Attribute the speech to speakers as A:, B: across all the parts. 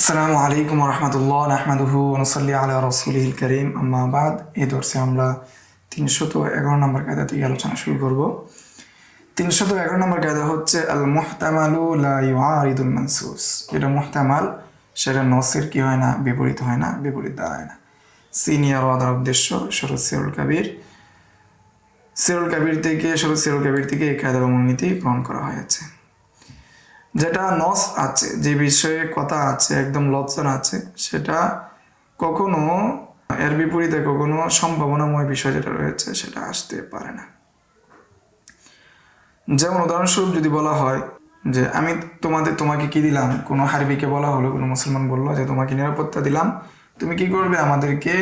A: আসসালামু আলাইকুম রহমতুল্লাহ নাহমাদুহু ওয়া নুসাল্লি আলা রাসূলিল কারীম আম্মা বাদ। এই দর্শে আমরা 311 নম্বর কায়দা থেকে আলোচনা শুরু করব। 311 নম্বর কায়দা হচ্ছে আল মুহতামালু লা ইউআরিদুল মানসুস। যেটা মুহতামাল সেটা নসের কি হয় না, বিপরীত হয় না, বিপরীত দাঁড়ায় না। সিনিয়র ওয়াদার উদ্দেশ্য সরুজ সিরুল কাবির সরুজ সিরুল কাবির থেকে এই কায়দার মূলনীতি গ্রহণ করা হয়েছে। যেটা নস আছে, যে বিষয়ে কথা আছে, একদম লক্ষণ আছে, সেটা কখনো এর বিপরীতে কখনো সম্ভাবনাময় বিষয় যেটা রয়েছে সেটা আসতে পারে না। যেমন উদাহরণস্বরূপ যদি বলা হয় যে আমি তোমাকে কি দিলাম, কোনো হারবিকে বলা হলো, কোনো মুসলমান বললো যে তোমাকে নিরাপত্তা দিলাম, তুমি কি করবে, আমাদেরকে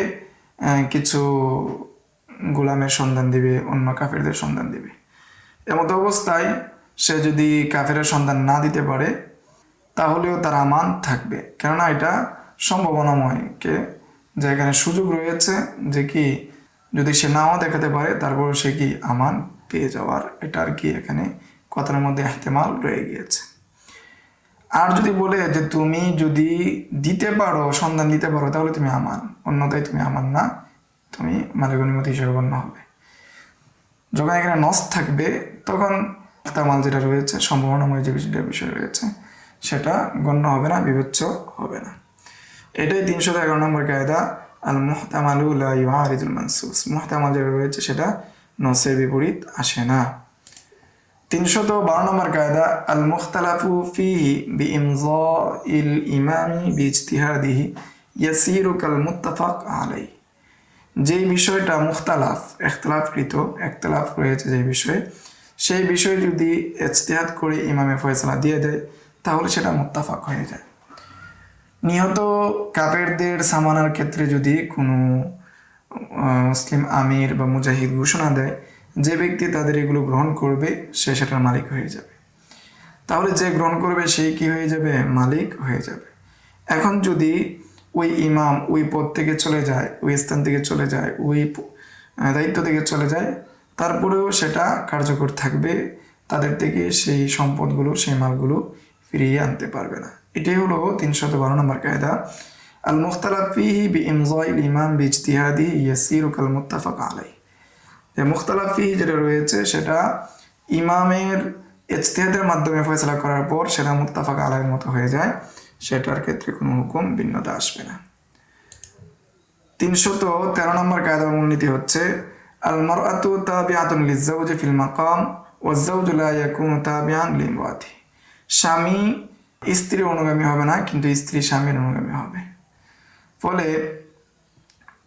A: কিছু গোলামের সন্ধান দিবে, অন্য কাফেরদের সন্ধান দিবে। এমত অবস্থায় সে যদি কাফেরের সন্ধান না দিতে পারে তাহলেও তার আমান থাকবে, কেননা এটা সম্ভাবনাময় যে এখানে সুযোগ রয়েছে যে কি যদি সে নাও দেখাতে পারে তারপর সে কি আমান পেয়ে যাওয়ার, এটা আর কি এখানে কথার মধ্যে ইহতিমাল রয়ে গিয়েছে। আর যদি বলে যে তুমি যদি দিতে পারো, সন্ধান দিতে পারো, তাহলে তুমি আমান, অন্যথায় তুমি আমান না, তুমি মালিক গনিমত হিসেবে গণ্য হবে। যখন এখানে নস থাকবে তখন ইহতিমাল যেটা রয়েছে, সম্ভাবনাময় যে বিষয় রয়েছে, সেটা গণ্য হবে না, বিবেচ্য হবে না। এটাই 311 নম্বর কায়দা আল মুহতামালু লা ইউআরিদুল মানসুস। মুহতামাল যেটা রয়েছে সেটা নসের বিপরীত আসে না। 312 নম্বর কায়দা আল মুখতালাফু ফিহি বিইমযাইল ইমামি বিইজতিহাদিহি ইয়াসিরু কাল মুত্তাফাক আলাইহি। যেই বিষয়টা মুখতালাফ, ইখতিলাফ রয়েছে যে বিষয়ে, সেই বিষয়ে যদি ইজতিহাদ করে ইমামে ফয়সালা দিয়ে দেয় তাহলে সেটা মুত্তাফাক হয়ে যায়। নিহত কাফেরদের সামানার ক্ষেত্রে যদি কোনো মুসলিম আমির বা মুজাহিদ ঘোষণা দেয়, যে ব্যক্তি তাদের এগুলো গ্রহণ করবে সে সেটার মালিক হয়ে যাবে। তাহলে যে গ্রহণ করবে সেই কি হয়ে যাবে, মালিক হয়ে যাবে। এখন যদি ওই ইমাম ওই পদ থেকে চলে যায়, ওই স্থান থেকে চলে যায়, ওই দায়িত্ব থেকে চলে যায়, তারপরেও সেটা কার্যকর থাকবে, তাদের থেকে সেই সম্পদগুলো, সেই মালগুলো ফিরিয়ে আনতে পারবে না। এটাই হলো 312 নম্বর কায়দা আল মুখতালাফ ফিহি বিইমযাইল ইমাম বিইজতিহাদিহি ইয়াসিরু কাল মুত্তাফাক আলাইহি। যে মুখতালাফ ফিহি যেটা রয়েছে সেটা ইমামের ইজতিহাদের মাধ্যমে ফয়সালা করার পর সেটা মুত্তাফাক আলাইহির মতো হয়ে যায়, সেটার ক্ষেত্রে কোনো হুকুম ভিন্নতা আসবে না। 313 নম্বর কায়দার মূলনীতি হচ্ছে আল মারআতু তাবিআতুন লিয-যাওজি ফিল মাকাম ওয়াজ-যাওজু লা ইয়াকুনু তাবিআন লিমরাতিহি। স্বামী স্ত্রীর অনুগামী হবে না, কিন্তু স্ত্রী স্বামীর অনুগামী হবে। ফলে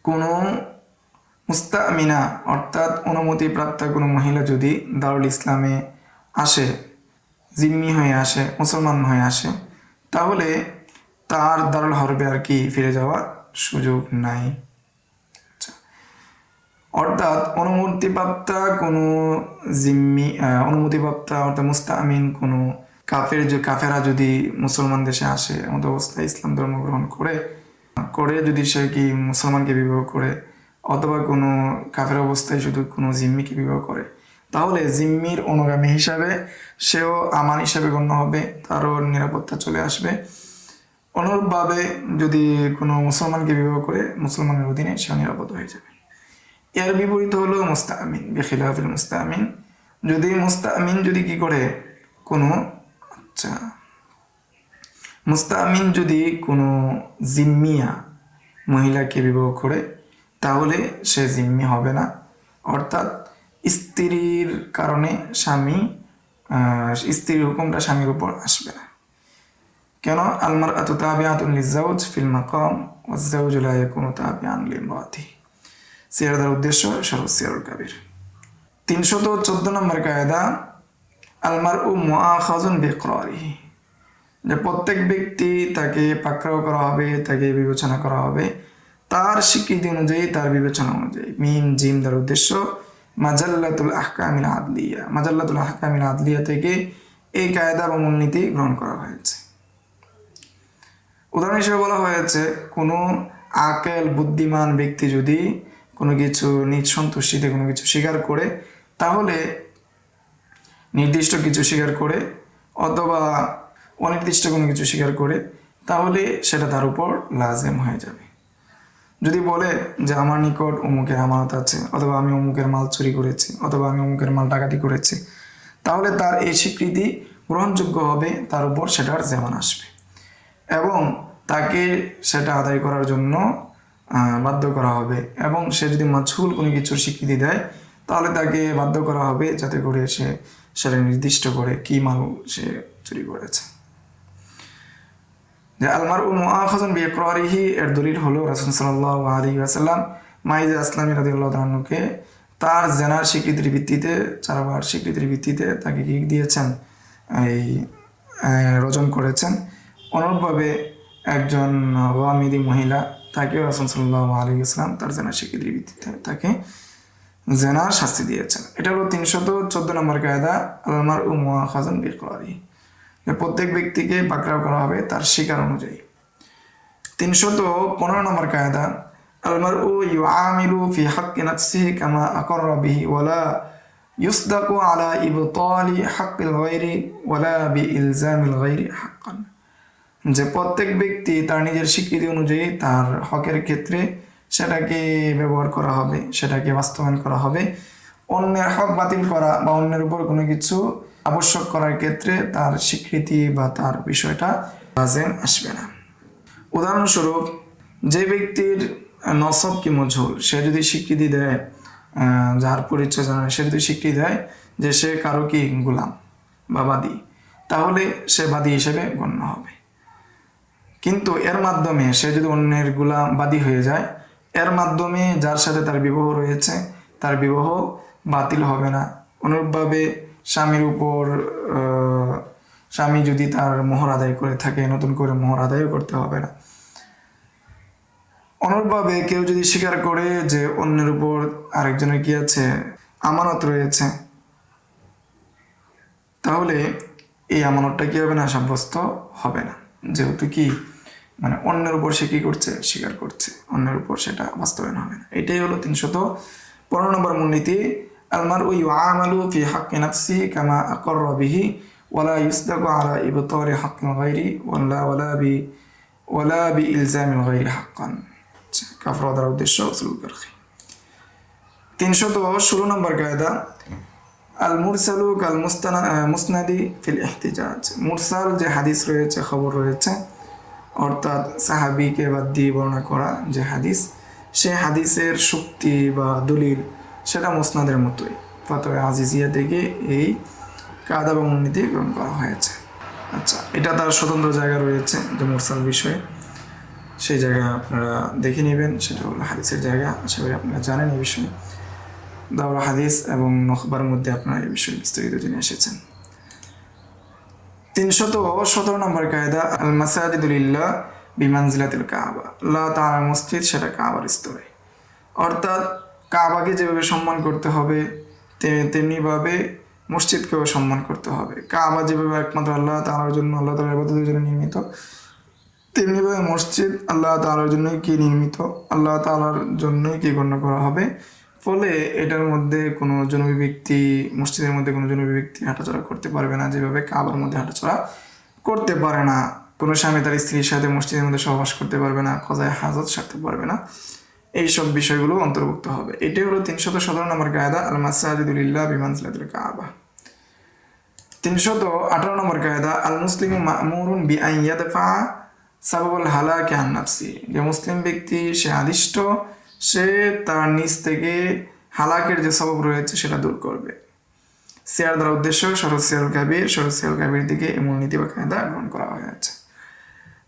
A: কোনো মুস্তামিনা অর্থাৎ অনুমতিপ্রাপ্ত কোনো মহিলা যদি দারুল ইসলামে আসে, জিম্মি হয়ে আসে, মুসলমান হয়ে আসে, তাহলে তার দারুল হরবে আর কি ফিরে যাওয়ার সুযোগ নাই। অর্থাৎ অনুমতিপ্রাপ্তা কোনো অনুমতিপ্রাপ্তা অর্থাৎ মুস্তামিন কোনো কাফেরা যদি মুসলমান দেশে আসে, এমন অবস্থায় ইসলাম ধর্ম গ্রহণ করে যদি সে কি মুসলমানকে বিবাহ করে, অথবা কোনো কাফের অবস্থায় শুধু কোনো জিম্মিকে বিবাহ করে, তাহলে জিম্মির অনুগামী হিসাবে সেও আমান হিসাবে গণ্য হবে, তারও নিরাপত্তা চলে আসবে। অনুরূপভাবে যদি কোনো মুসলমানকে বিবাহ করে, মুসলমানের অধীনে সেও নিরাপদ হয়ে যাবে। এর বিপরীত হলো মুস্তামিন বিখিলাফিল মুস্তামিন। মুস্তামিন যদি কি করে কোনো মুস্তামিন যদি কোনো জিম্মিয়া মহিলাকে বিবাহ করে, তাহলে সে জিম্মি হবে না। অর্থাৎ স্ত্রীর কারণে স্ত্রীর হুকুমটা স্বামীর উপর আসবে না। কেন? আল মারআতু তাবিআতুন লিয-যাওজ ফিল মাকাম ওয়াজ-যাওজু লা ইয়াকুনু তাবিআন লিমরাতিহি। সিরাদার উদ্দেশ্য সরুজ সিরুল কাবির। 314 নম্বর কায়দা আল মারউ মুআখাযুন বিইকরারিহি। যে প্রত্যেক ব্যক্তি তাকে পাকড়াও করা হবে, তাকে বিবেচনা করা হবে তার স্বীকৃতি অনুযায়ী, তার বিবেচনা অনুযায়ী। মিম জিম দ্বারা উদ্দেশ্য মাজাল্লাতুল আহকামিল আদলিয়া থেকে এই কায়দা বা মূলনীতি গ্রহণ করা হয়েছে। উদাহরণ হিসেবে বলা হয়েছে কোনো আকেল বুদ্ধিমান ব্যক্তি যদি কোনো কিছু নিজ সন্তুষ্টিতে কোনো কিছু স্বীকার করে, তাহলে নির্দিষ্ট কিছু স্বীকার করে অথবা অনির্দিষ্ট কোনো কিছু স্বীকার করে, তাহলে সেটা তার উপর লাজেম হয়ে যাবে। যদি বলে যে আমার নিকট অমুকের আমানত আছে, অথবা আমি অমুকের মাল চুরি করেছি, অথবা আমি অমুকের মাল ডাকাতি করেছি, তাহলে তার এই স্বীকৃতি গ্রহণযোগ্য হবে, তার উপর সেটার যেমন আসবে এবং তাকে সেটা আদায় করার জন্য বাধ্য করা হবে। এবং সে যদি মাছহুল কোনো কিছুর স্বীকৃতি দেয় তাহলে তাকে বাধ্য করা হবে যাতে করে সে সেটা নির্দিষ্ট করে কি মাল সে চুরি করেছে। যে আলমারউ মুআখাযুন বিইকরারিহি এর দলিল হলো রাসূল সাল্লাল্লাহু আলাইহি ওয়াসাল্লাম মাইজা আসলামী রাদিয়াল্লাহু তাআলা আনহুকে তার জেনার স্বীকৃতির ভিত্তিতে, চারবার স্বীকৃতির ভিত্তিতে তাকে কি দিয়েছেন, এই রজম করেছেন। অনুরূপভাবে একজন ওয়ামিদি মহিলা, তাকেও রাসূল সাল্লাল্লাহু আলাইহি ওয়াসাল্লাম তার জেনার স্বীকৃতির ভিত্তিতে তাকে জেনার শাস্তি দিয়েছেন। এটা হলো 314 নম্বর কায়দা আলমারউ মুআখাযুন বিইকরারিহি, প্রত্যেক ব্যক্তিকে পাকড়াও করা হবে তার শিকার অনুযায়ী। 315 নম্বর কায়দা আলমারউ ইউআমিলু ফি হাক্কি নাফসিহি কামা আকাররা বিহি ওয়ালা ইউসদাকু আলা ইবতালি হাক্কিল গায়রি ওয়ালা বিইলজামিল গায়রি হাক্কান। যে প্রত্যেক ব্যক্তি তার নিজের স্বীকৃতি অনুযায়ী তার হকের ক্ষেত্রে সেটাকে ব্যবহার করা হবে, সেটাকে বাস্তবায়ন করা হবে। অন্যের হক বাতিল করা বা অন্যের উপর কোনো কিছু আবশ্যক করার ক্ষেত্রে তার স্বীকৃতি বা তার বিষয়টা লাজেম আসবে না। উদাহরণস্বরূপ, যে ব্যক্তির নসব কি মজহুল, সে যদি স্বীকৃতি দেয়, যার পরিচয় জানা সে যদি স্বীকৃতি দেয় যে সে কারো কি গোলাম বা বাদী, তাহলে সে বাদী হিসেবে গণ্য হবে। কিন্তু এর মাধ্যমে সে যদি অন্যের গোলাম বাদী হয়ে যায়, এর মাধ্যমে যার সাথে তার বিবাহ রয়েছে তার বিবাহ বাতিল হবে না। অনুরূপভাবে স্বামীর উপর স্বামী যদি তার মোহর আদায় করে থাকে, নতুন করে মোহর আদায়ও করতে হবে না। অনুরূপভাবে কেউ যদি স্বীকার করে যে অন্যের উপর আরেকজনের কি আছে, আমানত রয়েছে, তাহলে এই আমানতটা কি হবে না, সাব্যস্ত হবে না। যেহেতু কি মানে অন্যের উপর সে কি করছে, স্বীকার করছে, অন্যের উপর সেটা বাস্তবায়ন হবে না। এটাই হলো 315 নম্বর মূলনীতি আলমারউ ইউআমালু ফি হাক্কি নাফসিহি কামা আকাররা বিহি ওয়ালা ইউসদাকু আলা ইবতালি হাক্কিল গায়রি ওয়ালা বিইলজামিল গায়রি হাক্কান। কাফারা দ্বারা উদ্দেশ্য উসুলুল ফিকহ। 316 নম্বর কায়দা আল মুরসালু কাল মুসনাদি ফিল ইহতিজাজ। মুরসাল যে হাদিস রয়েছে, খবর রয়েছে, অর্থাৎ সাহাবিকে বাদ দিয়ে বর্ণনা করা যে হাদিস, সে হাদিসের শক্তি বা দলিল সেটা মুসনাদের মতোই। ফাতোয়া আজিজিয়া থেকে এই কায়দা বা মূলনীতি গ্রহণ করা হয়েছে। আচ্ছা, এটা তার স্বতন্ত্র জায়গা রয়েছে যে মুরসাল বিষয়ে, সেই জায়গা আপনারা দেখে নেবেন, সেটা হলো হাদিসের জায়গা। আশা করি আপনারা জানেন এই বিষয়ে। দাওরা হাদিস এবং নখবার মধ্যে আপনারা এই বিষয়ে বিস্তারিত জেনে এসেছেন। 317 নম্বর কায়দা আল মাসাজিদু লিল্লাহ বিমানজিলাতিল কাবা। আল্লাহ তাআলার মসজিদ সেটা কাবার স্তরে, অর্থাৎ কাবাকে যেভাবে সম্মান করতে হবে তেমনিভাবে মসজিদকেও সম্মান করতে হবে। কাবা যেভাবে একমাত্র আল্লাহ তাআলার জন্য, আল্লাহ তাআলার ইবাদতের জন্য নির্মিত, তেমনিভাবে মসজিদ আল্লাহ তাআলার জন্যই কি নির্মিত, আল্লাহ তাআলার জন্যই কি গণ্য করা হবে। ফলে এটার মধ্যে কোনো জনবী ব্যক্তি, মসজিদের মধ্যে কোনো জনবী ব্যক্তি হাঁটাচলা করতে পারবে না, যেভাবে কাবার মধ্যে হাঁটাচলা করতে পারে না। কোনো স্বামী তার স্ত্রীর সাথে মসজিদের মধ্যে সহবাস করতে পারবে না, কজায় হাজত সারতে পারবে না, এইসব বিষয়গুলো অন্তর্ভুক্ত হবে। এটাই হলো 317 নম্বর কায়দা আল মাসাজিদু লিল্লাহ বিমানজিলাতিল কাবা। 318 নম্বর কায়দা আল মুসলিমু মা'মুরুন বিআন ইয়াদফা সাবাবুল হালাকি আন নাফসি। যে মুসলিম ব্যক্তি সে আদিষ্ট, সে তার নিজ থেকে হালাকের যে সবব রয়েছে সেটা দূর করবে। সিয়ার দ্বারা উদ্দেশ্য শরৎ সিয়াল কাবির দিকে এই মূলনীতি বা কায়দা গ্রহণ করা হয়েছে।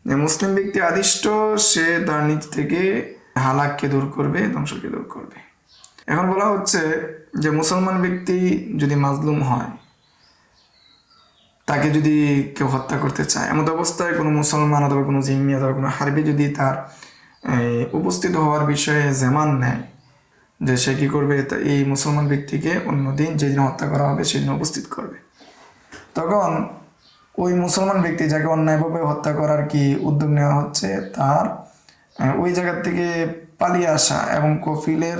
A: যে মুসলিম ব্যক্তি আদিষ্ট, সে তার নিজ থেকে হালাককে দূর করবে, ধ্বংসকে দূর করবে। এখন বলা হচ্ছে যে মুসলমান ব্যক্তি যদি মাজলুম হয়, তাকে যদি কেউ হত্যা করতে চায়, এমন অবস্থায় কোনো মুসলমান অথবা কোনো জিম্মি অথবা কোনো হারবি যদি তার উপস্থিত হওয়ার বিষয়ে জামান নেয়, যে সে কী করবে, এই মুসলমান ব্যক্তিকে অন্যদিন যেদিন হত্যা করা হবে সেদিন উপস্থিত করবে, তখন ওই মুসলমান ব্যক্তি যাকে অন্যায়ভাবে হত্যা করার কি উদ্যোগ নেওয়া হচ্ছে, তার ওই জায়গার থেকে পালিয়ে আসা এবং কফিলের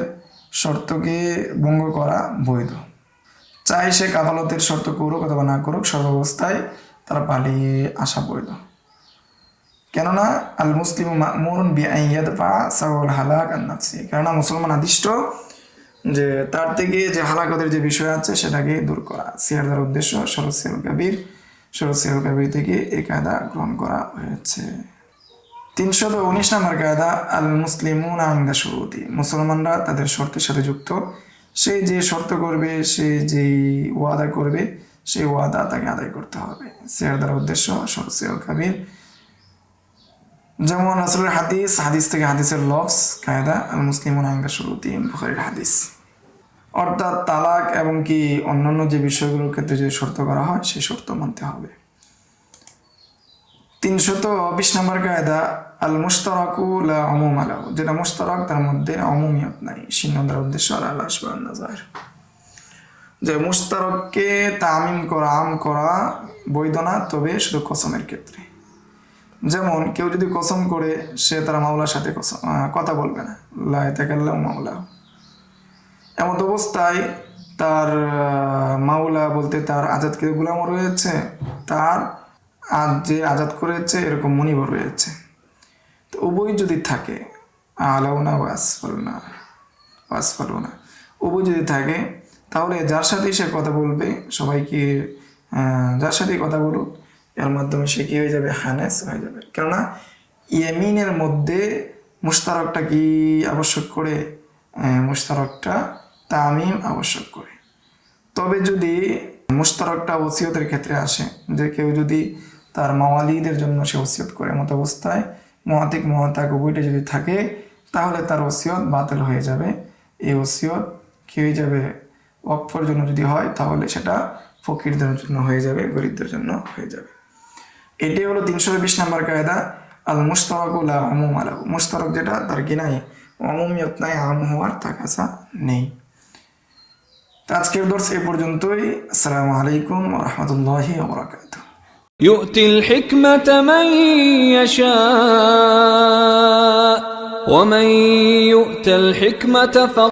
A: শর্তকে ভঙ্গ করা বৈধ। চাই সে কাফালতের শর্ত করুক অথবা না করুক, সর্বাবস্থায় তারা পালিয়ে আসা বৈধ। কেননা আল মুসলিমু মা'মুরুন বিআন ইয়াদফা সাওয়াল হালাক আন নাফসি, কেননা মুসলমান আদিষ্ট যে তার থেকে যে হালাকতের যে বিষয় আছে সেটাকে দূর করা। সিয়ার দ্বারা উদ্দেশ্য সরসিয়াল কাবির থেকে এই কায়দা গ্রহণ করা হয়েছে। 319 নম্বর কায়দা আল মুসলিমুনা ইনদা শুরুতি, মুসলমানরা তাদের শর্তের সাথে যুক্ত। সে যে শর্ত করবে, সে যেই ওয়াদা করবে, সেই ওয়াদা তাকে আদায় করতে হবে। সিয়ার দ্বারা উদ্দেশ্য সরসিয়াল কাবির, যেমন রাসূলের হাদিস থেকে হাদিসের লফজ কায়দা আল মুসলিমুনা ইনদা শুরুতি, বুখারীর হাদিস। অর্থাৎ তালাক এবং কি অন্যান্য যে বিষয়গুলোর ক্ষেত্রে যে শর্ত করা হয় সেই শর্ত মানতে হবে। 320 নম্বর কায়দা আল মুশতারাকু লা উমুমা লাহু, যেটা মুশতারাক তার মধ্যে অমুমিয়ত নাই। দ্বারা উদ্দেশ্য আল আশবাহ নাযার, যে মুশতারককে তামিম করা, আম করা বৈধ না, তবে শুধু কসমের ক্ষেত্রে। যেমন কেউ যদি কসম করে সে তার মাওলার সাথে কথা বলবে না, লা ইয়াতাকাল্লামু মাওলাহু, এমন অবস্থায় তার মাওলা বলতে তার আজাদকৃত গোলাম রয়েছে, তার যে আজাদ করেছে এরকম মুনিবর রয়েছে। তো উভয় যদি থাকে, আলাউনা ওয়াসফালুনা, উভয় যদি থাকে, তাহলে যার সাথেই সে কথা বলবে, সবাইকে যার সাথেই কথা বলুক, এর মাধ্যমে সে কি হয়ে যাবে, হানেস হয়ে যাবে। কেননা ইয়ামিনের মধ্যে মুশতারকটা কি আবশ্যক করে, মুশতারকটা তামিম আবশ্যক করে। তবে যদি মুশতারকটা ওসিয়তের ক্ষেত্রে আসে, যে কেউ যদি তার মাওয়ালিদের জন্য সে ওসিয়ত করে, এমত অবস্থায় মুআতিক মুআতাক উভয়টা যদি থাকে, তাহলে তার ওসিয়ত বাতিল হয়ে যাবে। এই ওসিয়ত কি হয়ে যাবে, ওয়াকফের জন্য যদি হয় তাহলে সেটা ফকিরদের জন্য হয়ে যাবে, গরিবদের জন্য হয়ে যাবে। এটাই হলো 320 নম্বর কায়দা আল মুশতারাকু লা উমুমা লাহু, মুশতারক যেটা তার কি নাই, অমুমিয়ত নাই, আম হওয়ার তাকাসা নেই। আজকের দর্স এ পর্যন্তই। আসসালামু আলাইকুম ওয়া রাহমাতুল্লাহি ওয়া বারাকাতুহু।
B: يؤتي الحكمة من يشاء ومن يؤت الحكمة